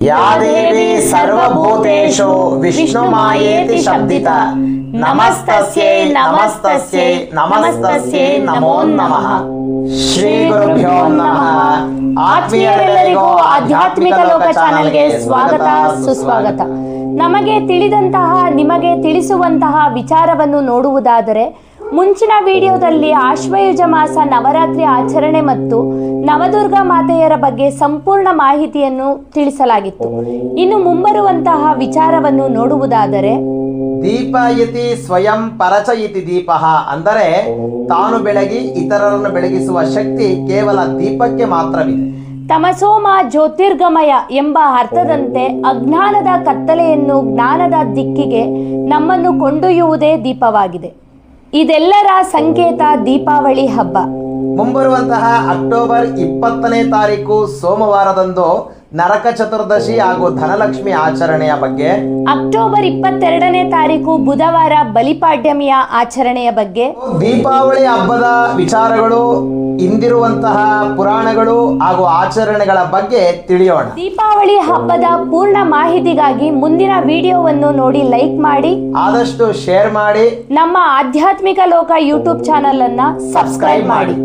या देवी सर्वभूतेषु विष्णुमायेति शब्दिता नमस्तस्यै नमस्तस्यै नमस्तस्यै नमो नमः। ಶ್ರೀ ಗುರುಭ್ಯೋ ನಮಃ। ಆತ್ಮೀಯರೆಲ್ಲರಿಗೂ ಆಧ್ಯಾತ್ಮಿಕ ಲೋಕ ಚಾನೆಲ್ಗೆ ಸ್ವಾಗತ ಸುಸ್ವಾಗತ। ನಮಗೆ ತಿಳಿದಂತಹ ನಿಮಗೆ ತಿಳಿಸುವಂತಹ ವಿಚಾರವನ್ನು ನೋಡುವುದಾದರೆ, ಮುಂಚಿನ ವಿಡಿಯೋದಲ್ಲಿ ಆಶ್ವಯುಜ ಮಾಸ ನವರಾತ್ರಿ ಆಚರಣೆ ಮತ್ತು ನವದುರ್ಗ ಮಾತೆಯರ ಬಗ್ಗೆ ಸಂಪೂರ್ಣ ಮಾಹಿತಿಯನ್ನು ತಿಳಿಸಲಾಗಿತ್ತು। ಇನ್ನು ಮುಂಬರುವಂತಹ ವಿಚಾರವನ್ನು ನೋಡುವುದಾದರೆ, ದೀಪ ಇತಿ ಸ್ವಯಂ ಪರಚಯಿತಿ ದೀಪಃ, ಅಂದರೆ ತಾನು ಬೆಳಗಿ ಇತರರನ್ನು ಬೆಳಗಿಸುವ ಶಕ್ತಿ ಕೇವಲ ದೀಪಕ್ಕೆ ಮಾತ್ರವಿದೆ। ತಮಸೋಮ ಜ್ಯೋತಿರ್ಗಮಯ ಎಂಬ ಅರ್ಥದಂತೆ ಅಜ್ಞಾನದ ಕತ್ತಲೆಯನ್ನು ಜ್ಞಾನದ ದಿಕ್ಕಿಗೆ ನಮ್ಮನ್ನು ಕೊಂಡೊಯ್ಯುವುದೇ ದೀಪವಾಗಿದೆ। ಇದೆಲ್ಲರ ಸಂಕೇತ ದೀಪಾವಳಿ ಹಬ್ಬ। ಮುಂಬರುವಂತಹ ಅಕ್ಟೋಬರ್ 20ನೇ ತಾರೀಕು ಸೋಮವಾರದಂದು ನರಕ ಚತುರ್ದಶಿ ಹಾಗೂ ಧನಲಕ್ಷ್ಮಿ ಆಚರಣೆಯ ಬಗ್ಗೆ, ಅಕ್ಟೋಬರ್ 22ನೇ ತಾರೀಕು ಬುಧವಾರ ಬಲಿಪಾಡ್ಯಮಿಯ ಆಚರಣೆಯ ಬಗ್ಗೆ, ದೀಪಾವಳಿ ಹಬ್ಬದ ವಿಚಾರಗಳು, ಇಂದಿರುವಂತಹ ಪುರಾಣಗಳು ಹಾಗೂ ಆಚರಣೆಗಳ ಬಗ್ಗೆ ತಿಳಿಯೋಣ। ದೀಪಾವಳಿ ಹಬ್ಬದ ಪೂರ್ಣ ಮಾಹಿತಿಗಾಗಿ ಮುಂದಿನ ವಿಡಿಯೋವನ್ನು ನೋಡಿ ಲೈಕ್ ಮಾಡಿ, ಆದಷ್ಟು ಶೇರ್ ಮಾಡಿ, ನಮ್ಮ ಆಧ್ಯಾತ್ಮಿಕ ಲೋಕ ಯೂಟ್ಯೂಬ್ ಚಾನೆಲ್ ಅನ್ನ ಸಬ್ಸ್ಕ್ರೈಬ್ ಮಾಡಿ।